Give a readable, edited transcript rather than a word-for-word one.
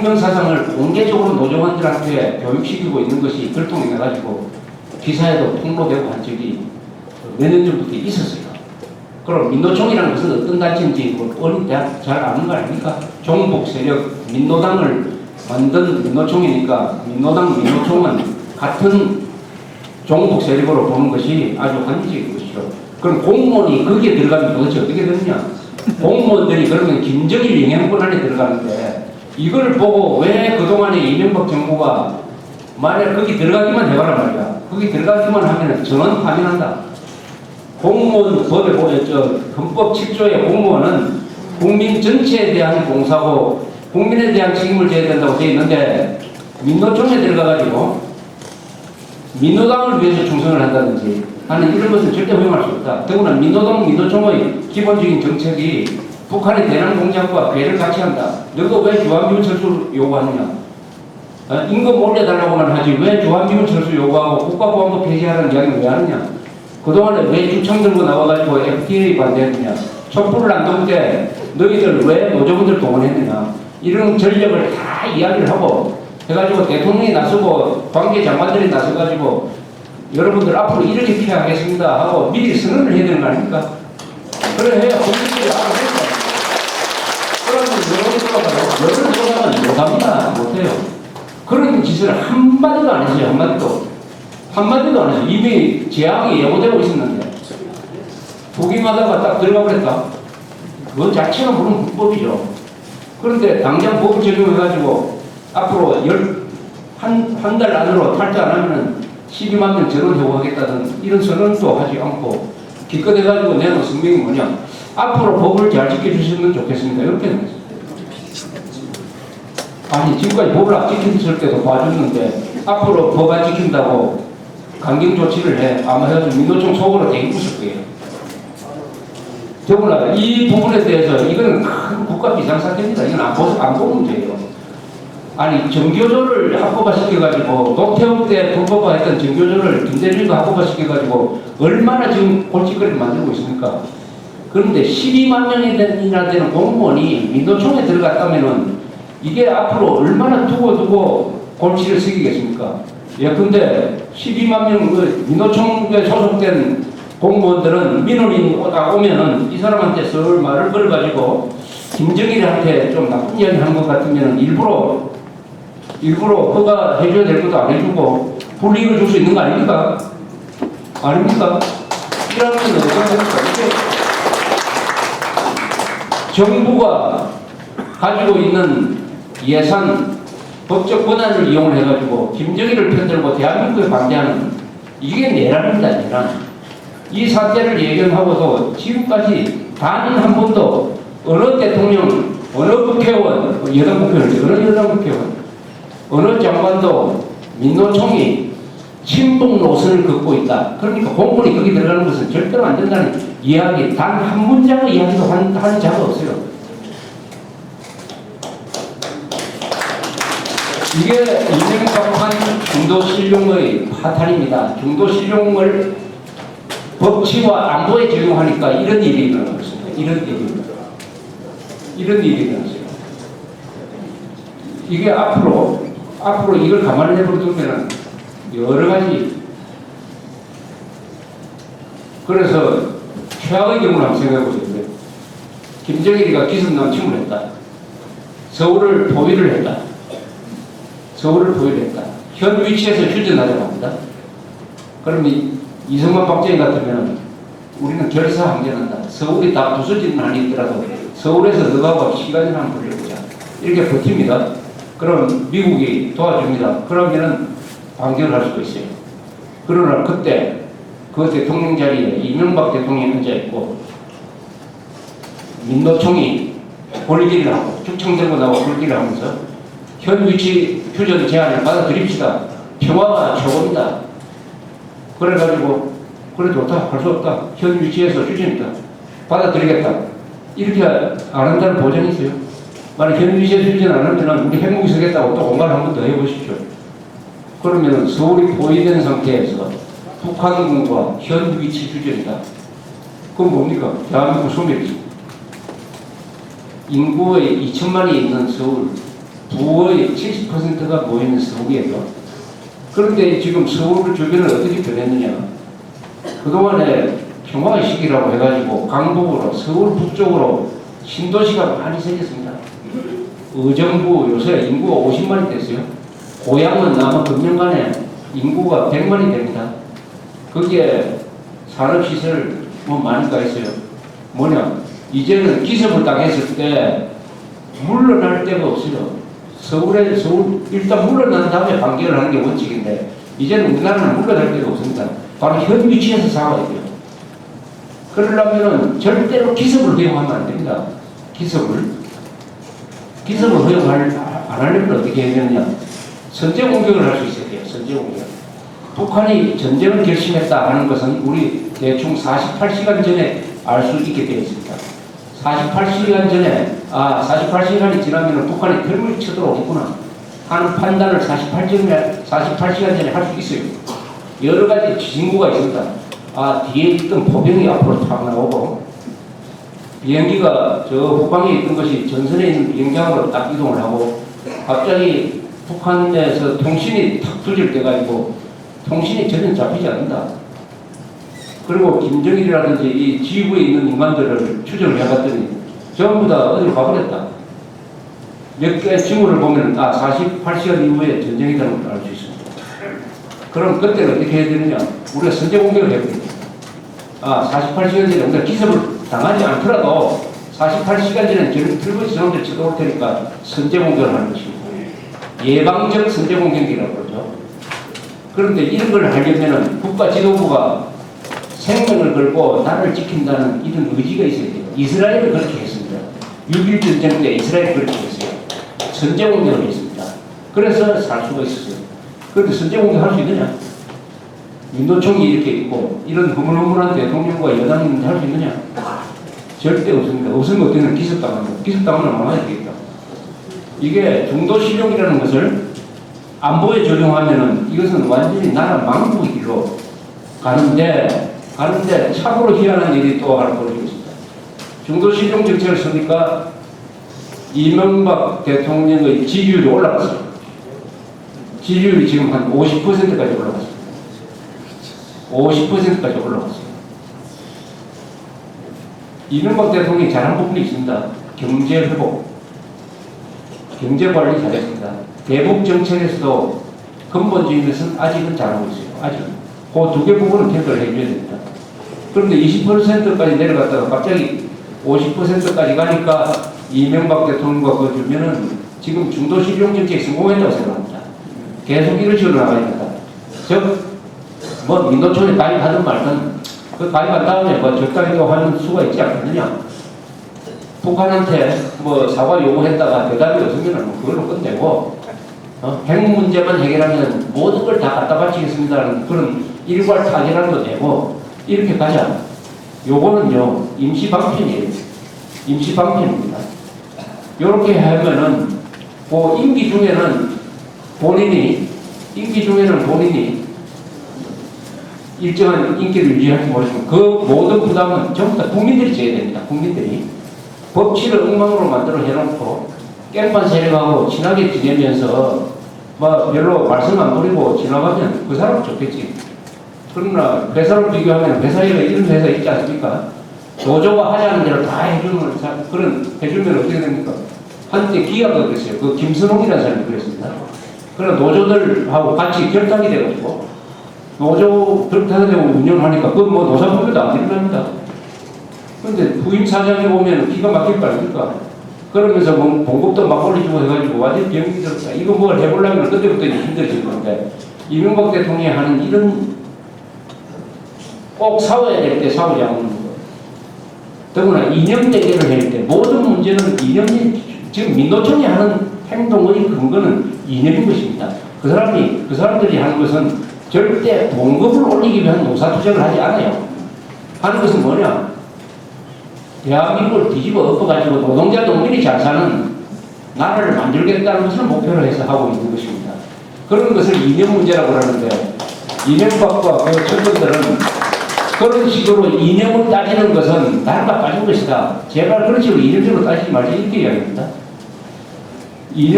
혁명사상을 공개적으로 노조원들한테 교육시키고 있는 것이 결통이 나가지고 기사에도 폭로되고 한 적이 몇 년 전부터 있었어요. 그럼 민노총이라는 것은 어떤 단체인지 어린 대학 잘 아는 거 아닙니까? 종북 세력 민노당을 만든 민노총이니까 민노당 민노총은 같은 종북 세력으로 보는 것이 아주 합리적인 것이죠. 그럼 공무원이 거기에 들어가면 도대체 어떻게 되느냐? 공무원들이 그러면 김정일 영향권 안에 들어가는데 이걸 보고 왜 그동안에 이명박 정부가 만약 거기 들어가기만 해봐라 말이야. 거기 들어가기만 하면 전원 파면한다. 공무원 법에 보면 헌법 7조의 공무원은 국민 전체에 대한 공사고 국민에 대한 책임을 져야 된다고 되어 있는데 민노총에 들어가가지고 민노당을 위해서 충성을 한다든지 하는 이런 것은 절대 허용할 수 없다. 더구나 민노총의 기본적인 정책이 북한의 대남 공작과 배를 같이 한다. 너도 왜 주한미군 철수를 요구하느냐? 임금 올려달라고만 하지 왜 주한미군 철수 요구하고 국가보안법 폐지하라는 이야기를 왜 하느냐? 그동안에 왜 주창 들고 나와가지고 FTA 반대했느냐? 촛불을 안 동 때 너희들 왜 노조분들 동원했느냐? 이런 전력을 다 이야기를 하고 해가지고 대통령이 나서고 관계 장관들이 나서가지고 여러분들 앞으로 이렇게 피하겠습니다 하고 미리 선언을 해야 되는 거 아닙니까? 그래 해야 국민들이 알아서 했어. 그러면 여론이 돌아가면 못합니다. 못해요. 그런 짓을 한마디도 안 했어요. 한마디도 안 했어요. 이미 제약이 예고되고 있었는데 도김하다가 딱 들어가 버렸다. 그건 자체가 물론 불법이죠. 그런데 당장 법을 적용해가지고 앞으로 한 달 안으로 탈퇴 안 하면은 12만 명 전원 해고하겠다는 이런 선언도 하지 않고 기껏해가지고 내놓은 성명이 뭐냐? 앞으로 법을 잘 지켜주시면 좋겠습니다. 이렇게 했어요. 아니 지금까지 법을 안 지켰을 때도 봐줬는데 앞으로 법 안 지킨다고 강경 조치를 해. 아마 해가지고 민노총 속으로 되게 웃을 거예요. 더구나 이 부분에 대해서 이거는 큰 국가 비상사태입니다. 이건 안 보는 문제예요. 아니 정교조를 합법화 시켜가지고 노태우 때 불법화했던 정교조를 김대중도 합법화 시켜가지고 얼마나 지금 골칫거리를 만들고 있습니까? 그런데 12만 명이나 되는 공무원이 민노총에 들어갔다면은 이게 앞으로 얼마나 두고 골치를 새기겠습니까? 예컨대 12만 명 민노총에 소속된 공무원들은 민원이 오면은 이 사람한테 설 말을 걸어가지고 김정일한테 좀 나쁜 이야기 하는 것 같으면 일부러 허가해줘야 될 것도 안 해주고 불이익을 줄 수 있는 거 아닙니까? 아닙니까? 이러면 어떻게 합니까? 정부가 가지고 있는 예산, 법적 권한을 이용해가지고 김정일을 편들고 대한민국에 반대하는 이게 내란입니다, 내란. 이 사태를 예견하고도 지금까지 단 한 번도 어느 대통령, 어느 국회의원, 여당 국회의원, 어느 장관도 민노총이 친북 노선을 긋고 있다. 그러니까 공무원이 거기 들어가는 것은 절대로 안 된다는 이야기, 단 한 문장의 이야기도 한 자가 없어요. 이게 이명박한 중도신용의 파탄입니다. 중도신용을 법치와 안보에 적용하니까 이런 일이 일어나고 있습니다. 이런 일이 일어났어요. 이게 앞으로 이걸 감안을 해보면 여러 가지. 그래서 최악의 경우를 한번 생각해보세요. 김정일이가 기습남침을 했다. 서울을 포위를 했다. 현 위치에서 휴전하자고 합니다. 그럼 이승만 박정희 같으면 우리는 결사항전한다. 서울이 다 부서지는 한이 있더라도 서울에서 너하고 시간을 한번 벌려보자. 이렇게 버팁니다. 그럼 미국이 도와줍니다. 그러면은 반격을 할 수도 있어요. 그러나 그때 그 대통령 자리에 이명박 대통령이 앉아있고 민노총이 볼기를 하고 축청 들고 나오고 볼기를 하면서 현 위치 휴전 제안을 받아들입시다. 평화가 최고입니다. 그래가지고 그래 좋다. 할 수 없다. 현 위치에서 휴전이다. 받아들이겠다. 이렇게 안 한다는 보장이 있어요. 만약 현 위치에서 휴전 안 하면 우리 핵무기 쓰겠다고 또 공갈 한 번 더 해보십시오. 그러면 서울이 포위된 상태에서 북한군과 현 위치 휴전이다. 그건 뭡니까? 대한민국 소멸이지. 인구의 2천만이 있는 서울 부의 70%가 모이는 서울이에요. 그런데 지금 서울 주변을 어떻게 변했느냐. 그동안에 평화의 시기라고 해가지고 강북으로 서울 북쪽으로 신도시가 많이 생겼습니다. 의정부 요새 인구가 50만이 됐어요. 고향은 아마 금년간에 인구가 100만이 됩니다. 거기에 산업시설 뭐 많이 가 있어요. 뭐냐, 이제는 기습을 당했을 때 물러날 데가 없어요. 서울 일단 물러난 다음에 반격을 하는 게 원칙인데 이제는 우리나라는 물러날 데가 없습니다. 바로 현 위치에서 싸워야 돼요. 그러려면은 절대로 기습을 허용하면 안 됩니다. 기습을 허용을 안 하려면 어떻게 해야 되느냐. 선제 공격을 할 수 있어야 돼요. 선제 공격. 북한이 전쟁을 결심했다 하는 것은 우리 대충 48시간 전에 알 수 있게 되어 있습니다. 48시간 전에 48시간이 지나면 북한이 덜물 쳐들어오겠구나 하는 판단을 48시간 전에 할 수 있어요. 여러 가지 징후가 있습니다. 뒤에 있던 포병이 앞으로 탁 나오고 비행기가 저 후방에 있던 것이 전선에 있는 비행장으로 딱 이동을 하고 갑자기 북한에서 통신이 탁 터질 때가 있고 통신이 전혀 잡히지 않는다. 그리고 김정일이라든지 이 지구에 있는 인간들을 추적을 해봤더니 전부 다 어디로 가버렸다. 몇 개의 징후를 보면 48시간 이후에 전쟁이라는 걸 알 수 있습니다. 그럼 그때는 어떻게 해야 되느냐. 우리가 선제 공격을 해버립니다. 48시간 전에 우리가 기습을 당하지 않더라도 48시간 전에 틀거지 저놈들 쳐들어올 테니까 선제 공격을 하는 것입니다. 예방적 선제 공격이라고 그러죠. 그런데 이런 걸 하려면 국가 지도부가 생명을 걸고 나라를 지킨다는 이런 의지가 있어야 돼요. 이스라엘은 그렇게 했습니다. 6.1 전쟁 때 이스라엘이 그렇게 했어요. 선제 공격을 했습니다. 그래서 살 수가 있었어요. 그런데 선제 공격할 수 있느냐? 민노총이 이렇게 있고 이런 허물허물한 대통령과 여당이 할 수 있느냐? 절대 없습니다. 없으면 어떻게든 기습당합니다. 기습당하면 막아야 되겠다. 이게 중도실용이라는 것을 안보에 적용하면은 이것은 완전히 나라 망국의 길로 가는데 참으로 희한한 일이 또 하나 벌어지고 있습니다. 중도실용 정책을 쓰니까 이명박 대통령의 지지율이 올라갔어요. 지지율이 지금 한 50%까지 올라갔어요. 50%까지 올라갔어요. 이명박 대통령이 잘한 부분이 있습니다. 경제 회복, 경제 관리 잘했습니다. 대북 정책에서도 근본적인 것은 아직은 잘하고 있어요. 아직은. 그 두 개 부분은 평가를 해줘야 됩니다. 그런데 20%까지 내려갔다가 갑자기 50%까지 가니까 이명박 대통령과 그 주변은 지금 중도실용 정책에 성공했다고 생각합니다. 계속 이런 식으로 나가야 된다. 즉, 민노총에 가입하든 말든 그 가입한 다음에 적당히 또 하는 수가 있지 않겠느냐. 북한한테 사과 요구했다가 대답이 없으면 그걸로 끝내고 핵 문제만 해결하면 모든 걸 다 갖다 바치겠습니다라는 그런 일괄 타결하는 거 되고 이렇게 가자. 요거는요 임시방편이에요. 임시방편입니다. 요렇게 하면은 임기 중에는 본인이 일정한 인기를 유지할지 모르지만 그 모든 부담은 전부 다 국민들이 져야 됩니다. 국민들이 법치를 엉망으로 만들어 해놓고 깽판 세력하고 친하게 지내면서 별로 말씀 안 드리고 지나가면 그 사람 좋겠지. 그러나 회사를 비교하면 회사에 이런 회사 있지 않습니까? 노조가 하자는 대로 다 해주면 어떻게 됩니까? 한때 기아가 그랬어요. 그 김선홍이라는 사람이 그랬습니다. 그러나 노조들하고 같이 결탁이 돼가지고 노조 결탁이 되고 운영을 하니까 노사법에도 안 들어갑니다. 그런데 부임 사장이 오면 기가 막힐 거 아닙니까? 그러면서 봉급도 막걸리 주고 해가지고 완전 병이 들었다. 이거 뭘 해보려면 그때부터 힘들어질 건데 이명박 대통령이 하는 이런 꼭 싸워야 될 때 싸우지 않는 거. 더구나 이념 대결을 할 때 모든 문제는 이념이 지금 민노총이 하는 행동의 근거는 이념인 것입니다. 그 사람들이 하는 것은 절대 봉급을 올리기 위한 노사투쟁을 하지 않아요. 하는 것은 뭐냐? 대한민국을 뒤집어 엎어가지고 노동자 농민이 잘 사는 나라를 만들겠다는 것을 목표로 해서 하고 있는 것입니다. 그런 것을 이념 문제라고 하는데 이명박과 그 청년들은 그런 식으로 이념을 따지는 것은 나라가 빠진 것이다. 제발 그런 식으로 이념적으로 따지지 말자 이렇게 이야기합니다. 이념